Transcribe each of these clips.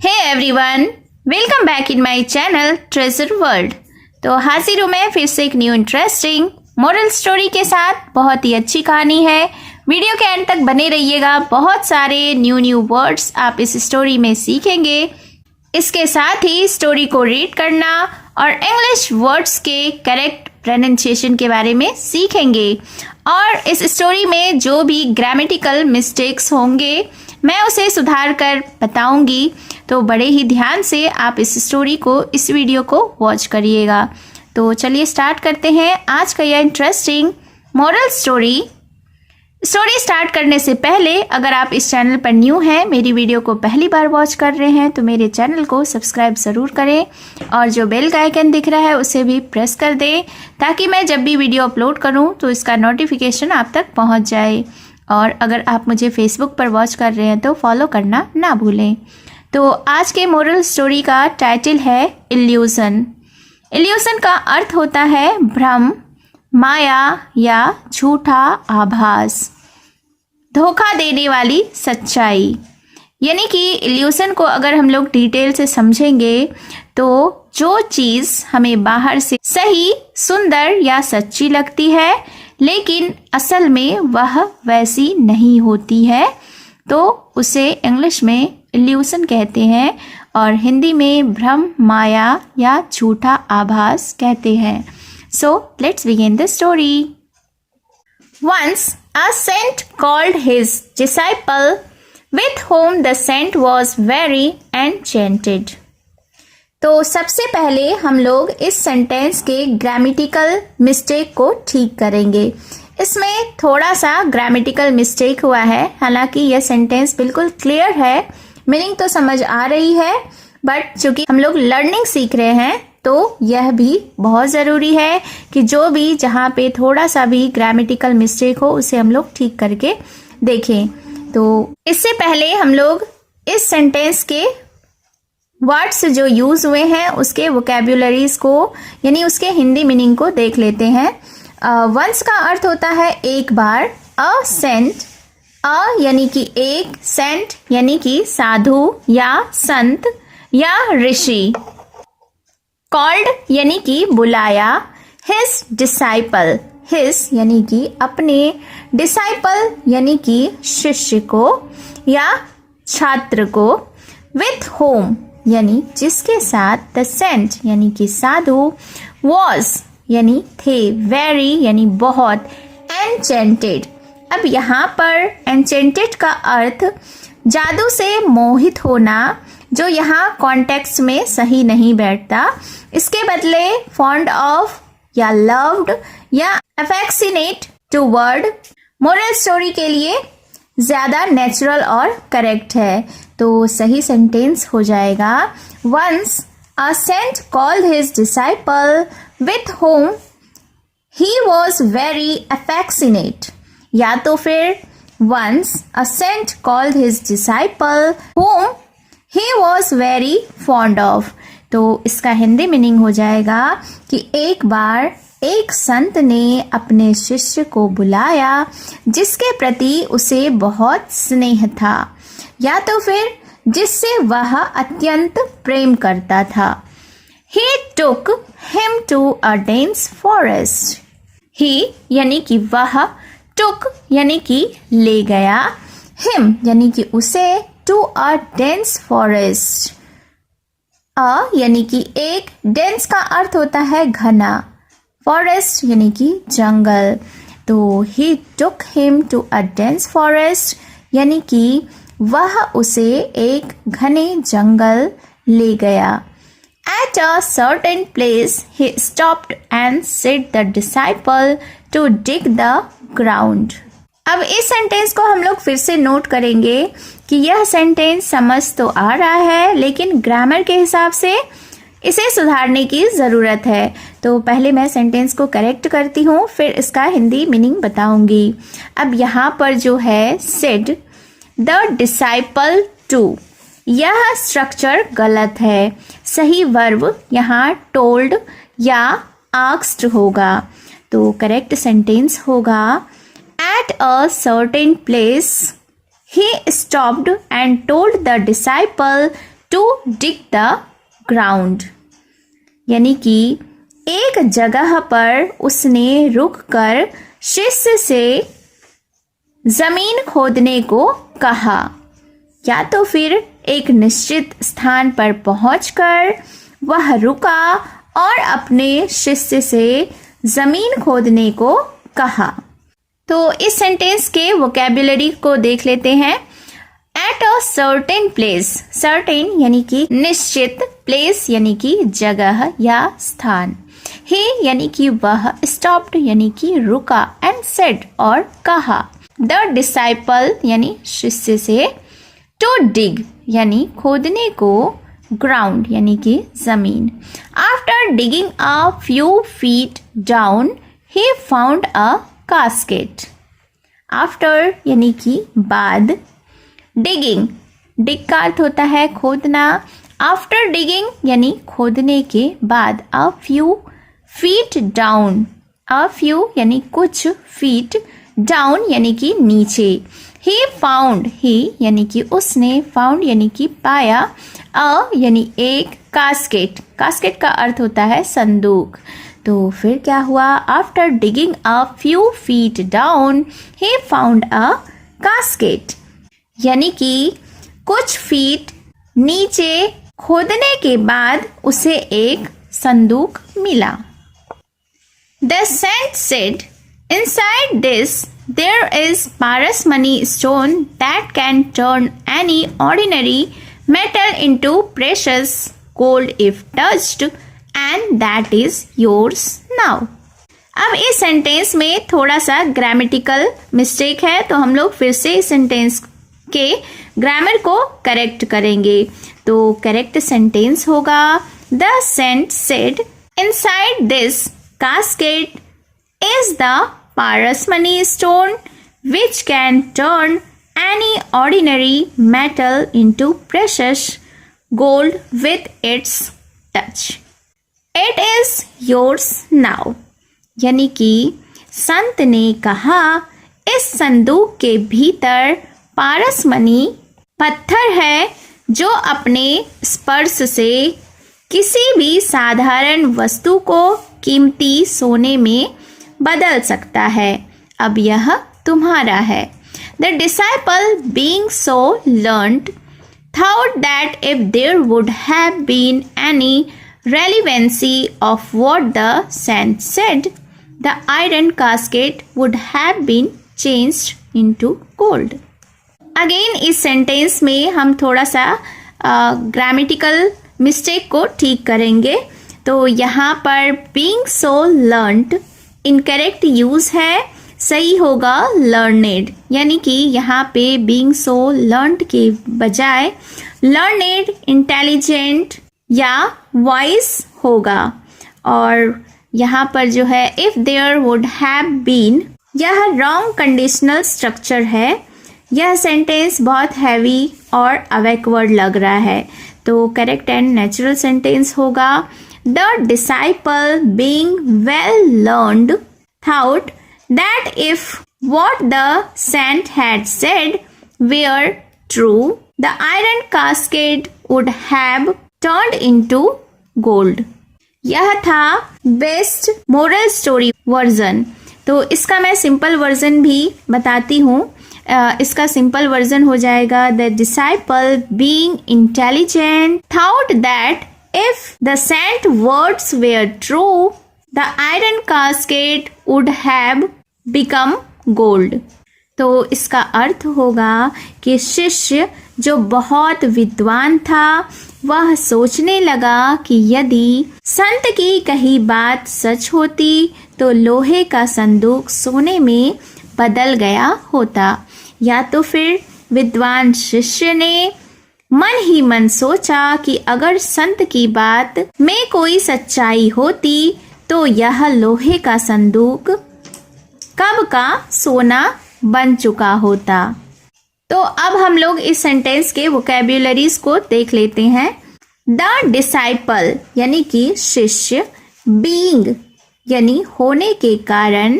Hey everyone, welcome back in my channel treasure world. तो हाजिर हूँ मैं फिर से एक न्यू इंटरेस्टिंग मोरल स्टोरी के साथ। बहुत ही अच्छी कहानी है, वीडियो के एंड तक बने रहिएगा। बहुत सारे न्यू वर्ड्स आप इस स्टोरी में सीखेंगे। इसके साथ ही स्टोरी को रीड करना और इंग्लिश वर्ड्स के करेक्ट प्रोनाउंसिएशन के बारे में सीखेंगे। और इस स्टोरी में जो भी ग्रामेटिकल मिस्टेक्स होंगे मैं उसे सुधार कर बताऊंगी। तो बड़े ही ध्यान से आप इस स्टोरी को, इस वीडियो को वॉच करिएगा। तो चलिए स्टार्ट करते हैं आज का यह interesting moral story. Story start करने से पहले अगर आप इस चैनल पर न्यू हैं, मेरी वीडियो को पहली बार वॉच कर रहे हैं, तो मेरे चैनल को सब्सक्राइब ज़रूर करें और जो बेल का आइकन दिख रहा है उसे भी प्रेस कर दें ताकि मैं जब भी वीडियो अपलोड करूं तो इसका नोटिफिकेशन आप तक पहुंच जाए। और अगर आप मुझे फेसबुक पर वॉच कर रहे हैं तो फॉलो करना ना भूलें। तो आज के मोरल स्टोरी का टाइटल है इल्यूज़न। इल्यूज़न का अर्थ होता है भ्रम, माया या झूठा आभास, धोखा देने वाली सच्चाई। यानी कि इल्यूज़न को अगर हम लोग डिटेल से समझेंगे तो जो चीज़ हमें बाहर से सही, सुंदर या सच्ची लगती है लेकिन असल में वह वैसी नहीं होती है, तो उसे इंग्लिश में इल्यूज़न कहते हैं और हिंदी में भ्रम, माया या झूठा आभास कहते हैं। So let's begin the story. Once a saint called his disciple, with whom the saint was very enchanted. तो सबसे पहले हम लोग इस सेंटेंस के ग्रामेटिकल मिस्टेक को ठीक करेंगे। इसमें थोड़ा सा ग्रामेटिकल मिस्टेक हुआ है, हालांकि यह सेंटेंस बिल्कुल क्लियर है, मीनिंग तो समझ आ रही है, बट चूंकि हम लोग लर्निंग सीख रहे हैं तो यह भी बहुत ज़रूरी है कि जो भी जहाँ पे थोड़ा सा भी ग्रामेटिकल मिस्टेक हो उसे हम लोग ठीक करके देखें। तो इससे पहले हम लोग इस सेंटेंस के वर्ड्स जो यूज़ हुए हैं उसके वोकैब्युलरीज को, यानी उसके हिंदी मीनिंग को देख लेते हैं। वंस का अर्थ होता है एक बार, अ सेंट, अ यानी कि एक, सेंट यानी कि साधु या संत या ऋषि, कॉल्ड यानी कि बुलाया, हिज डिसाइपल, हिज यानी कि अपने, डिसाइपल यानी कि शिष्य को या छात्र को, विथ होम यानी जिसके साथ, द सेंट यानी कि साधु, वॉज यानी थे, वेरी यानी बहुत, एनचेंटेड। अब यहाँ पर एनचेंटेड का अर्थ जादू से मोहित होना, जो यहाँ कॉन्टेक्स्ट में सही नहीं बैठता। इसके बदले फॉन्ड ऑफ या लव्ड या अफेक्शनेट टुवर्ड मोरल स्टोरी के लिए ज़्यादा नेचुरल और करेक्ट है। तो सही सेंटेंस हो जाएगा once a saint called his disciple with home he was very affectionate, या तो फिर once a saint called his disciple home he was very fond of. तो इसका हिंदी मीनिंग हो जाएगा कि एक बार एक संत ने अपने शिष्य को बुलाया जिसके प्रति उसे बहुत स्नेह था, या तो फिर जिससे वह अत्यंत प्रेम करता था। He took him to a dense forest. He यानी कि वह, took यानी कि ले गया, him यानी कि उसे, to a dense forest. अ यानी कि एक, dense का अर्थ होता है घना, forest यानी कि जंगल। तो he took him to a dense forest यानी कि वह उसे एक घने जंगल ले गया। At a certain place he stopped and set the disciple to dig the ground. अब इस सेंटेंस को हम लोग फिर से नोट करेंगे कि यह सेंटेंस समझ तो आ रहा है लेकिन ग्रामर के हिसाब से इसे सुधारने की ज़रूरत है। तो पहले मैं सेंटेंस को करेक्ट करती हूँ, फिर इसका हिंदी मीनिंग बताऊंगी। अब यहाँ पर जो है सेड द डिसाइपल टू, यह स्ट्रक्चर गलत है। सही वर्ब यहाँ टोल्ड या आस्क्ड होगा। तो करेक्ट सेंटेंस होगा at a certain place he stopped and told the disciple to dig the ground, यानी कि एक जगह पर उसने रुककर शिष्य से जमीन खोदने को कहा, या तो फिर एक निश्चित स्थान पर पहुंचकर वह रुका और अपने शिष्य से जमीन खोदने को कहा। तो इस सेंटेंस के वोकैबुलरी को देख लेते हैं। Eight a certain place, certain यानी कि निश्चित, प्लेस यानी कि जगह या स्थान, ही यानी कि वह, स्टॉप्ड यानी कि रुका, एंड सेड और कहा। द डिसाइपल यानी शिष्य से, टू डिग यानी खोदने को, ग्राउंड यानी कि जमीन। After digging a few feet down he found a casket. After यानी कि बाद, डिगिंग, डिग का अर्थ होता है खोदना। आफ्टर डिगिंग यानी खोदने के बाद, a few feet down, a few यानी कुछ, फीट, डाउन यानी कि नीचे। ही फाउंड, ही यानी कि उसने, फाउंड यानी कि पाया, अ यानी एक, कास्केट, कास्केट का अर्थ होता है संदूक। तो फिर क्या हुआ? After digging a few feet down he found a casket, यानी कि कुछ फीट नीचे खोदने के बाद उसे एक संदूक मिला। The saint said, inside this there is parsimony stone that can turn any ordinary metal into precious gold if touched, and that is yours now. अब इस सेंटेंस में थोड़ा सा ग्रामेटिकल मिस्टेक है, तो हम लोग फिर से इस सेंटेंस के ग्रामर को करेक्ट करेंगे। तो करेक्ट सेंटेंस होगा, the saint said inside this casket is the parsimony stone which can turn any ordinary metal into precious gold with its touch. It is yours now. यानी कि संत ने कहा, इस संदूक के भीतर पारसमनी पत्थर है जो अपने स्पर्श से किसी भी साधारण वस्तु को कीमती सोने में बदल सकता है। अब यह तुम्हारा है। The disciple, being so learned, thought that if there would have been any relevancy of what the saint said, the iron casket would have been changed into gold. Again इस सेंटेंस में हम थोड़ा सा ग्रामेटिकल मिस्टेक को ठीक करेंगे। तो यहाँ पर being so learned incorrect use है, सही होगा learned, यानी कि यहाँ पे being so learned के बजाय learned, intelligent या wise होगा। और यहाँ पर जो है if there would have been, यह रॉन्ग कंडीशनल स्ट्रक्चर है। यह सेंटेंस बहुत हैवी और अवेकवर्ड लग रहा है, तो करेक्ट एंड नेचुरल सेंटेंस होगा, the disciple being well learned thought that if what the saint had said were true, the iron casket would have turned into gold. यह था बेस्ट मोरल स्टोरी वर्जन। तो इसका मैं simple version भी बताती हूँ। इसका सिंपल वर्जन हो जाएगा, the disciple being intelligent thought that if the saint words were true the iron casket would have become gold. तो इसका अर्थ होगा कि शिष्य जो बहुत विद्वान था वह सोचने लगा कि यदि संत की कही बात सच होती तो लोहे का संदूक सोने में बदल गया होता। या तो फिर विद्वान शिष्य ने मन ही मन सोचा कि अगर संत की बात में कोई सच्चाई होती तो यह लोहे का संदूक कब का सोना बन चुका होता। तो अब हम लोग इस सेंटेंस के वोकैब्युलरीज को देख लेते हैं। द डिसाइपल यानी कि शिष्य, बीइंग यानी होने के कारण,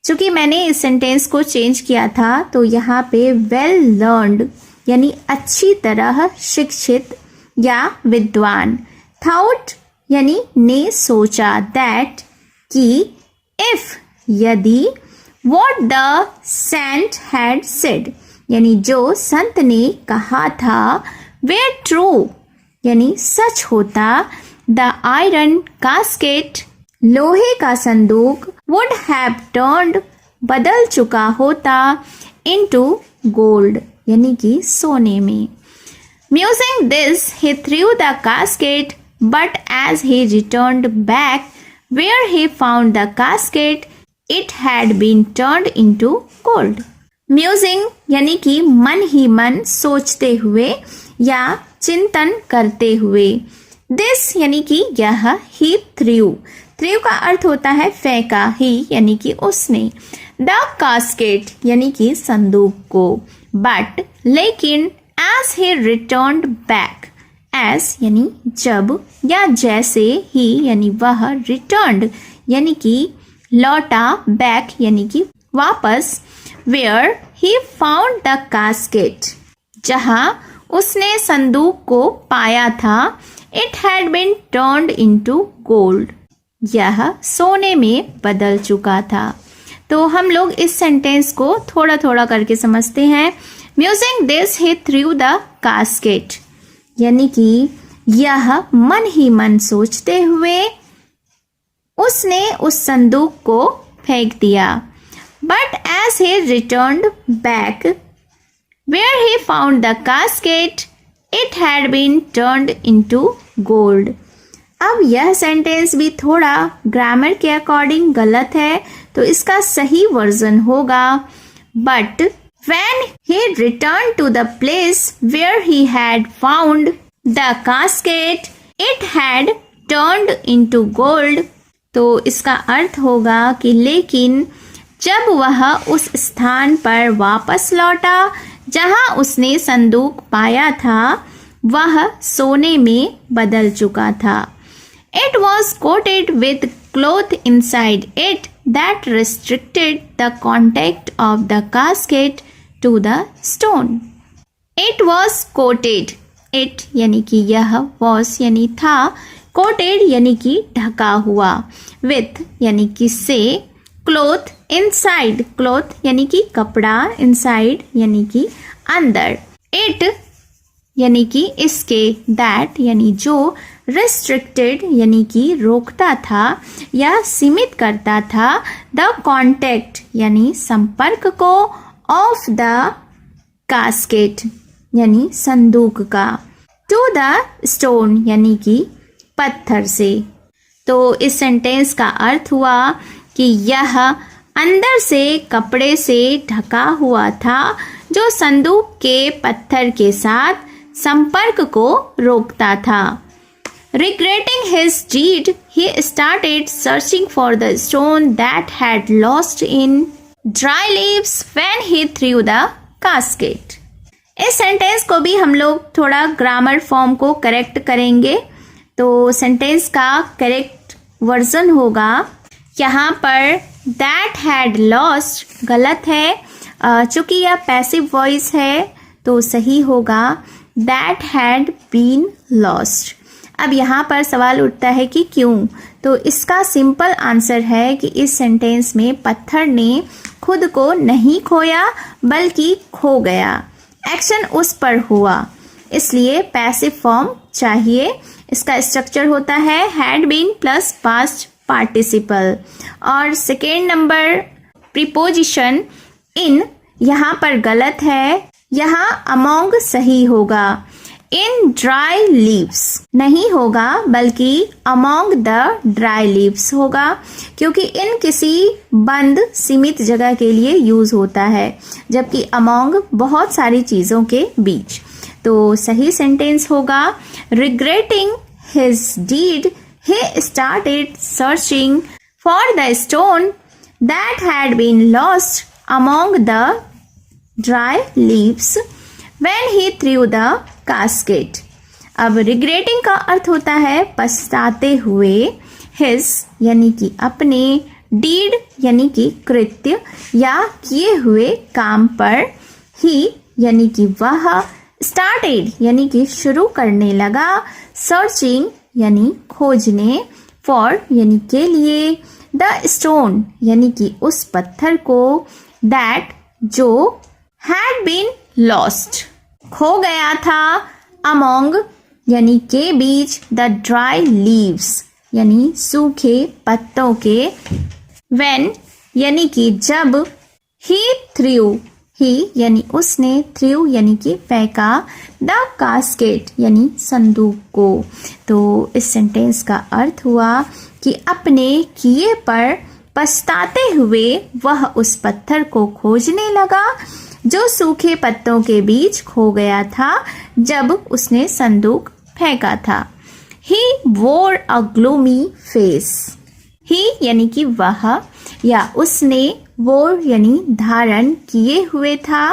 चूंकि मैंने इस सेंटेंस को चेंज किया था तो यहाँ पे वेल लर्नड यानी अच्छी तरह शिक्षित या विद्वान। थॉट यानी ने सोचा, दैट कि, इफ यदि, what the saint had said यानी जो संत ने कहा था, were true यानी सच होता, the iron casket लोहे का संदूक, would have turned बदल चुका होता, into gold यानी कि सोने में। Musing this, he threw the casket, but as he returned back where he found the casket, it had been turned into gold. Musing यानी कि मन ही मन सोचते हुए या चिंतन करते हुए। This यानी कि यह, he threw का अर्थ होता है फेंका, ही यानी कि उसने, the casket यानी कि संदूक को, but लेकिन, as he returned back, as यानी जब या जैसे, ही यानी वह, returned यानी कि लौटा, back यानी कि वापस, where he found the casket जहां उसने संदूक को पाया था, it had been turned into gold यह सोने में बदल चुका था। तो हम लोग इस सेंटेंस को थोड़ा थोड़ा करके समझते हैं। Musing this, he threw the casket यानी कि यह मन ही मन सोचते हुए उसने उस संदूक को फेंक दिया। But as he returned back where he found the casket, it had been turned into gold. अब यह सेंटेंस भी थोड़ा ग्रामर के अकॉर्डिंग गलत है, तो इसका सही वर्जन होगा, But when he returned to the place where he had found the casket, it had turned into gold. तो इसका अर्थ होगा कि लेकिन जब वह उस स्थान पर वापस लौटा जहां उसने संदूक पाया था, वह सोने में बदल चुका था। It was coated with cloth inside it that restricted the contact of the casket to the stone. It was coated. It यानी कि यह, was यानी था, coated यानी कि ढका हुआ, with यानी कि से, cloth inside, cloth यानी कि कपड़ा, inside यानी कि अंदर, it यानी कि इसके, that यानी जो, restricted यानी कि रोकता था या सीमित करता था, the contact यानी संपर्क को, of the casket यानी संदूक का, to the stone यानी कि पत्थर से। तो इस सेंटेंस का अर्थ हुआ कि यह अंदर से कपड़े से ढका हुआ था जो संदूक के पत्थर के साथ संपर्क को रोकता था। Regretting his deed, he started searching for the stone that had lost in dry leaves when he threw the casket. इस सेंटेंस को भी हम लोग थोड़ा ग्रामर फॉर्म को करेक्ट करेंगे। तो सेंटेंस का करेक्ट वर्जन होगा, यहाँ पर that had lost गलत है, चूंकि यह पैसिव वॉइस है तो सही होगा that had been lost। अब यहाँ पर सवाल उठता है कि क्यों, तो इसका सिंपल आंसर है कि इस सेंटेंस में पत्थर ने खुद को नहीं खोया बल्कि खो गया, एक्शन उस पर हुआ, इसलिए पैसिव फॉर्म चाहिए। इसका स्ट्रक्चर होता है had been plus past participle, और सेकेंड नंबर प्रीपोजिशन इन यहाँ पर गलत है, यहाँ अमोंग सही होगा, इन ड्राई लीव्स नहीं होगा बल्कि अमोंग द ड्राई लीव्स होगा, क्योंकि इन किसी बंद सीमित जगह के लिए यूज होता है, जबकि अमोंग बहुत सारी चीजों के बीच। तो सही सेंटेंस होगा, regretting his deed he started searching for the stone that had been lost among the dry leaves when he threw the casket. अब regretting का अर्थ होता है पछताते हुए, his यानी कि अपने, deed यानी कि कृत्य या किए हुए काम पर, he यानी कि वह, स्टार्टेड यानी कि शुरू करने लगा, सर्चिंग यानी खोजने, फॉर यानी के लिए, द स्टोन यानी कि उस पत्थर को, दैट जो, हैड बीन लॉस्ट खो गया था, अमोंग यानी के बीच, द ड्राई लीव्स यानी सूखे पत्तों के, व्हेन यानी कि जब, ही थ्रू ही यानी उसने, थ्रू यानी कि फेंका, द कास्केट यानी संदूक को। तो इस सेंटेंस का अर्थ हुआ कि अपने किए पर पछताते हुए वह उस पत्थर को खोजने लगा जो सूखे पत्तों के बीच खो गया था जब उसने संदूक फेंका था। ही वोर अ ग्लूमी फेस, ही यानी कि वह या उसने, वोर यानी धारण किए हुए था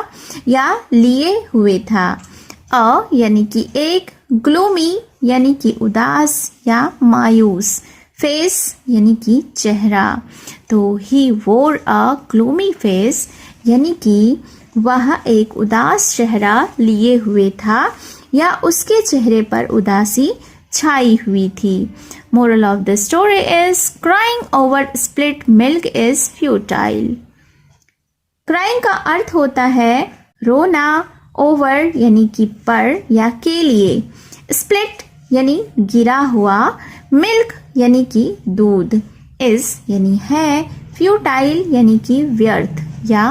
या लिए हुए था, अ यानी कि एक, ग्लूमी यानी कि उदास या मायूस, फेस यानी कि चेहरा। तो ही वोर अ ग्लूमी फेस यानी कि वह एक उदास चेहरा लिए हुए था या उसके चेहरे पर उदासी छाई हुई थी। Moral of the story is crying over split milk is futile. Crying का अर्थ होता है रोना, ओवर यानी कि पर या के लिए, स्प्लिट यानी गिरा हुआ, मिल्क यानी कि दूध, इज यानी है, फ्यूटाइल यानी कि व्यर्थ या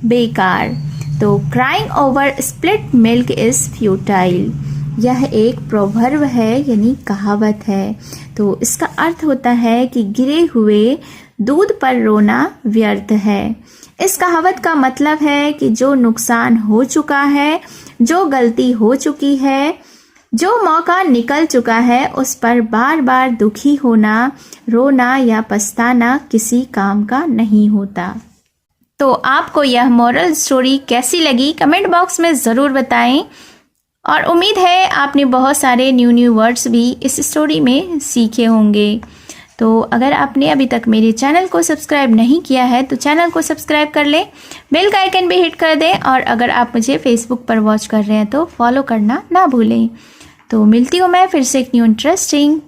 बेकार। तो crying over split milk is futile यह एक प्रोवर्ब है यानी कहावत है। तो इसका अर्थ होता है कि गिरे हुए दूध पर रोना व्यर्थ है। इस कहावत का मतलब है कि जो नुकसान हो चुका है, जो गलती हो चुकी है, जो मौका निकल चुका है, उस पर बार बार दुखी होना, रोना या पछताना किसी काम का नहीं होता। तो आपको यह मॉरल स्टोरी कैसी लगी कमेंट बॉक्स में ज़रूर बताएं और उम्मीद है आपने बहुत सारे न्यू वर्ड्स भी इस स्टोरी में सीखे होंगे। तो अगर आपने अभी तक मेरे चैनल को सब्सक्राइब नहीं किया है तो चैनल को सब्सक्राइब कर लें, बेल का आइकन भी हिट कर दें और अगर आप मुझे फेसबुक पर वॉच कर रहे हैं तो फॉलो करना ना भूलें। तो मिलती हूँ मैं फिर से एक न्यू इंटरेस्टिंग